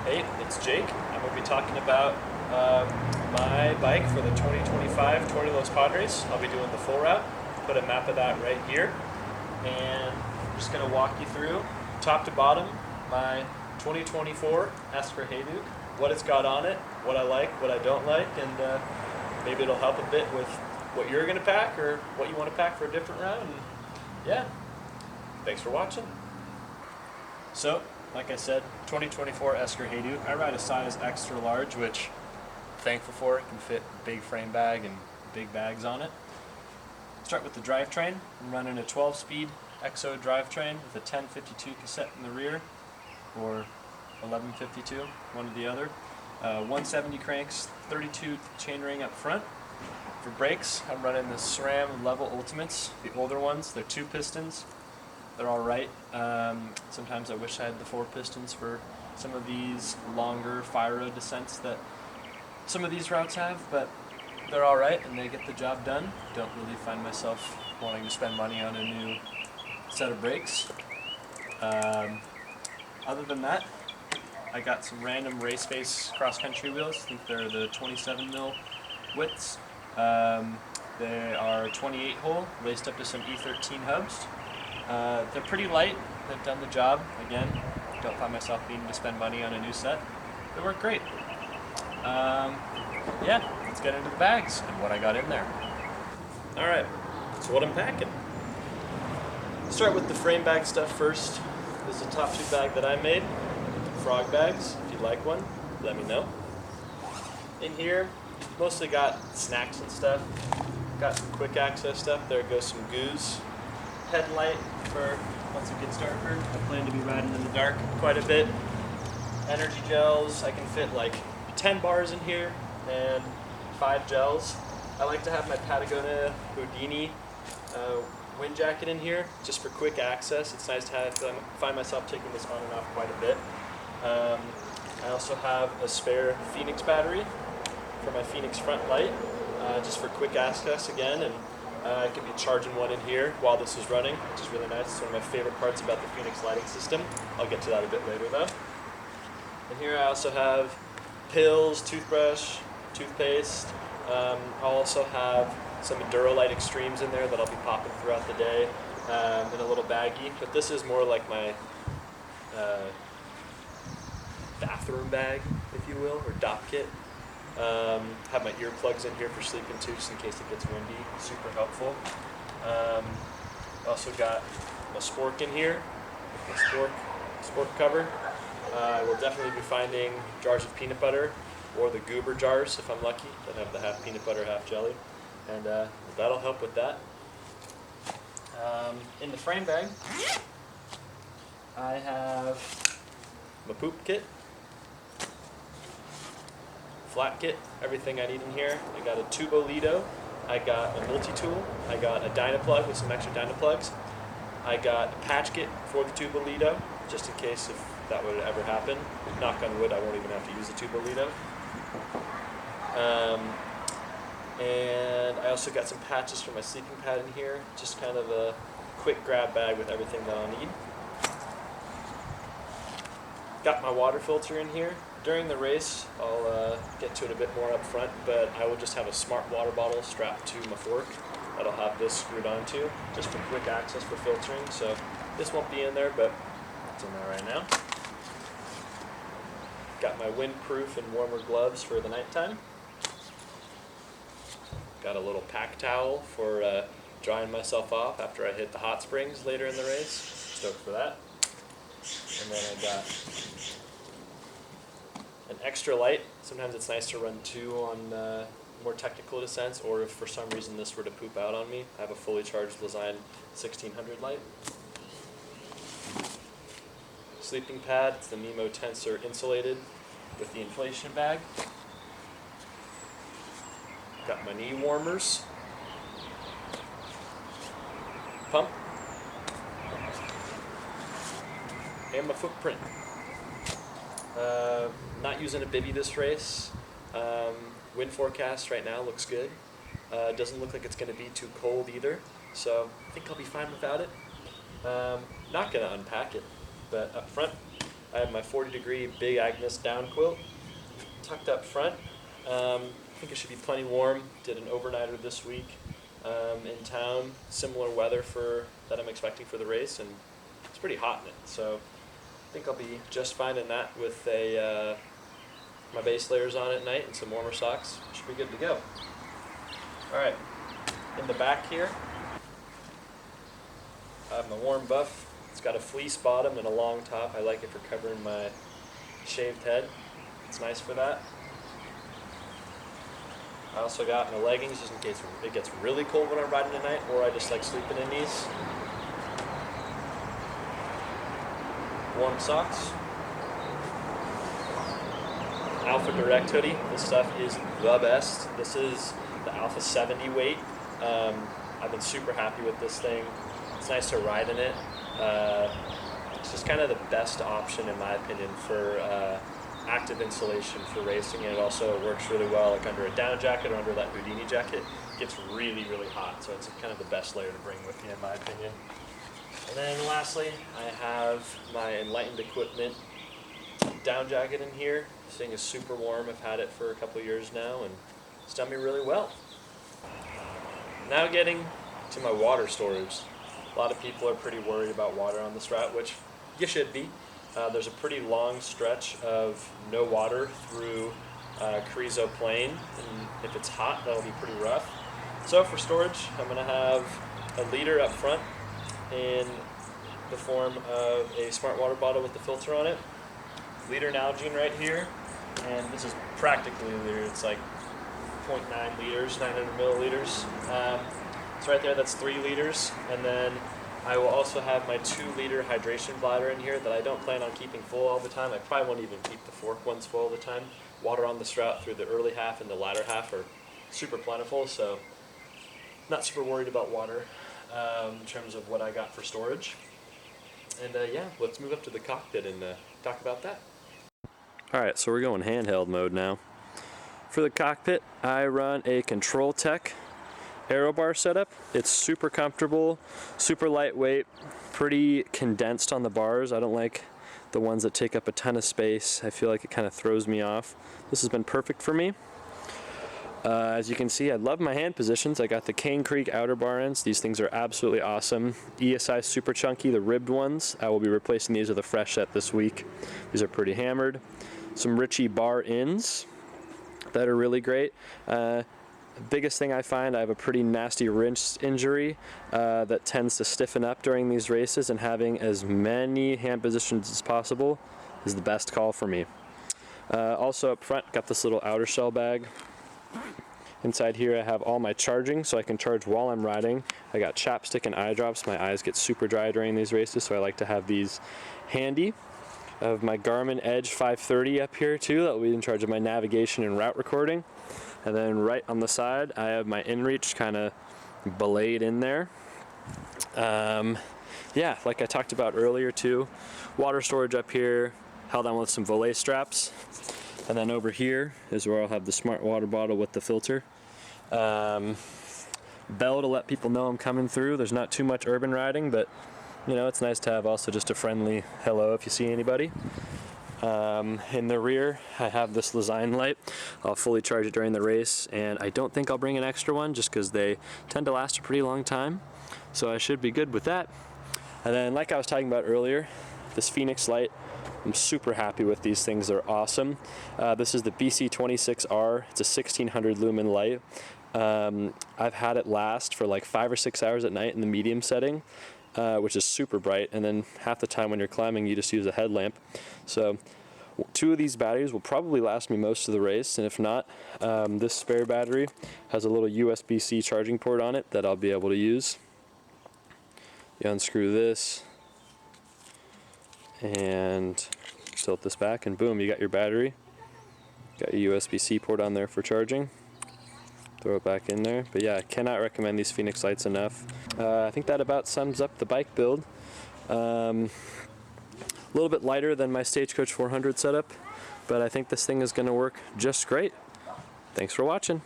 Hey, it's Jake. I'm going to be talking about my bike for the 2025 Tour de los Padres. I'll be doing the full route. Put a map of that right here. And I'm just going to walk you through, top to bottom, my 2024 Esker Hayduk, what it's got on it, what I like, what I don't like, and maybe it'll help a bit with what you're going to pack or what you want to pack for a different route. And yeah, thanks for watching. So, like I said, 2024 Esker Hayduk. I ride a size extra large, which I'm thankful for. It can fit a big frame bag and big bags on it. Start with the drivetrain. I'm running a 12-speed EXO drivetrain with a 1052 cassette in the rear, or 1152, one or the other. 170 cranks, 32 chainring up front. For brakes, I'm running the SRAM Level Ultimates, the older ones. They're 2 pistons. They're alright. Sometimes I wish I had the 4 pistons for some of these longer fire road descents that some of these routes have, but they're alright and they get the job done. Don't really find myself wanting to spend money on a new set of brakes. Other than that, I got some random race face cross-country wheels. I think they're the 27 mil widths. They are 28 hole, laced up to some E13 hubs. They're pretty light. They've done the job. Again, don't find myself needing to spend money on a new set. They work great. Yeah, let's get into the bags and what I got in there. Alright, so what I'm packing. Start with the frame bag stuff first. This is a top 2 bag that I made. Frog bags. If you'd like one, let me know. In here, mostly got snacks and stuff. Got some quick access stuff. There goes some goose. Headlight for once it gets darker. I plan to be riding in the dark quite a bit. Energy gels. I can fit like 10 bars in here and 5 gels. I like to have my Patagonia Houdini wind jacket in here just for quick access. It's nice to have. I find myself taking this on and off quite a bit. I also have a spare Phoenix battery for my Phoenix front light, just for quick access again, and I can be charging one in here while this is running, which is really nice. It's one of my favorite parts about the Phoenix lighting system. I'll get to that a bit later though. And here I also have pills, toothbrush, toothpaste. I'll also have some Endurolite Extremes in there that I'll be popping throughout the day in a little baggie. But this is more like my bathroom bag, if you will, or dock kit. Have my earplugs in here for sleeping too, just in case it gets windy. Super helpful. Also got my spork in here, my spork cover. I will definitely be finding jars of peanut butter, or the goober jars if I'm lucky, that have the half peanut butter, half jelly, and that'll help with that. In the frame bag, I have my poop kit, flat kit, everything I need in here. I got a Tubolito, I got a multi-tool, I got a Dynaplug with some extra Dynaplugs, I got a patch kit for the Tubolito, just in case if that would ever happen. Knock on wood, I won't even have to use the Tubolito. And I also got some patches for my sleeping pad in here, just kind of a quick grab bag with everything that I'll need. Got my water filter in here. During the race, I'll get to it a bit more up front, but I will just have a smart water bottle strapped to my fork that I'll have this screwed onto, just for quick access for filtering. So this won't be in there, but it's in there right now. Got my windproof and warmer gloves for the nighttime. Got a little pack towel for drying myself off after I hit the hot springs later in the race. Stoked for that. And then I got an extra light. Sometimes it's nice to run 2 on more technical descents, or if for some reason this were to poop out on me, I have a fully charged Lezyne 1600 light. Sleeping pad, it's the Nemo Tensor insulated with the inflation bag. Got my knee warmers. Pump. And my footprint. Not using a bivvy this race. Wind forecast right now looks good. Doesn't look like it's going to be too cold either, so I think I'll be fine without it. Not going to unpack it, but up front, I have my 40-degree Big Agnes down quilt tucked up front. I think it should be plenty warm. Did an overnighter this week in town. Similar weather that I'm expecting for the race, and it's pretty hot in it. So I think I'll be just fine in that with my base layers on at night and some warmer socks. Should be good to go. All right, in the back here, I have my warm buff. It's got a fleece bottom and a long top. I like it for covering my shaved head. It's nice for that. I also got my leggings just in case it gets really cold when I'm riding at night, or I just like sleeping in these. Warm socks. Alpha Direct hoodie. This stuff is the best. This is the Alpha 70 weight. I've been super happy with this thing. It's nice to ride in it. It's just kind of the best option in my opinion for active insulation for racing, and it also works really well like under a down jacket or under that Houdini jacket. It gets really, really hot, so it's kind of the best layer to bring with you in my opinion. And then lastly, I have my Enlightened Equipment down jacket in here. This thing is super warm. I've had it for a couple years now, and it's done me really well. Now getting to my water storage. A lot of people are pretty worried about water on this route, which you should be. There's a pretty long stretch of no water through Carrizo Plain, and if it's hot, that'll be pretty rough. So for storage, I'm going to have a liter up front in the form of a smart water bottle with the filter on it. Liter Nalgene right here, and this is practically a liter. It's like 0.9 liters, 900 milliliters. So right there, that's 3 liters, and then I will also have my 2-liter hydration bladder in here that I don't plan on keeping full all the time. I probably won't even keep the fork ones full all the time. Water on this route through the early half and the latter half are super plentiful, so not super worried about water in terms of what I got for storage. And yeah, let's move up to the cockpit and talk about that. Alright, so we're going handheld mode now. For the cockpit, I run a Control Tech aero bar setup. It's super comfortable, super lightweight, pretty condensed on the bars. I don't like the ones that take up a ton of space. I feel like it kind of throws me off. This has been perfect for me. As you can see, I love my hand positions. I got the Cane Creek outer bar ends. These things are absolutely awesome. ESI Super Chunky, the ribbed ones. I will be replacing these with a fresh set this week. These are pretty hammered. Some Ritchie bar ends that are really great. Biggest thing I find, I have a pretty nasty wrist injury that tends to stiffen up during these races, and having as many hand positions as possible is the best call for me. Also up front, got this little outer shell bag. Inside here I have all my charging, so I can charge while I'm riding. I got chapstick and eye drops. My eyes get super dry during these races, so I like to have these handy. I have my Garmin Edge 530 up here too, that will be in charge of my navigation and route recording. And then right on the side, I have my InReach kind of belayed in there. Yeah, like I talked about earlier too, water storage up here, held on with some volet straps. And then over here is where I'll have the smart water bottle with the filter. Bell to let people know I'm coming through. There's not too much urban riding, but you know, it's nice to have also just a friendly hello if you see anybody. In the rear, I have this Lesign light. I'll fully charge it during the race, and I don't think I'll bring an extra one just because they tend to last a pretty long time. So I should be good with that. And then, like I was talking about earlier, this Phoenix light, I'm super happy with these things. They're awesome. This is the BC26R. It's a 1600 lumen light. I've had it last for like 5 or 6 hours at night in the medium setting. Which is super bright, and then half the time when you're climbing you just use a headlamp. So 2 of these batteries will probably last me most of the race, and if not, this spare battery has a little USB-C charging port on it that I'll be able to use. You unscrew this and tilt this back, and boom, you got your battery. Got your USB-C port on there for charging. Throw it back in there. But yeah, I cannot recommend these Phoenix lights enough. I think that about sums up the bike build. A little bit lighter than my Stagecoach 400 setup, but I think this thing is going to work just great. Thanks for watching.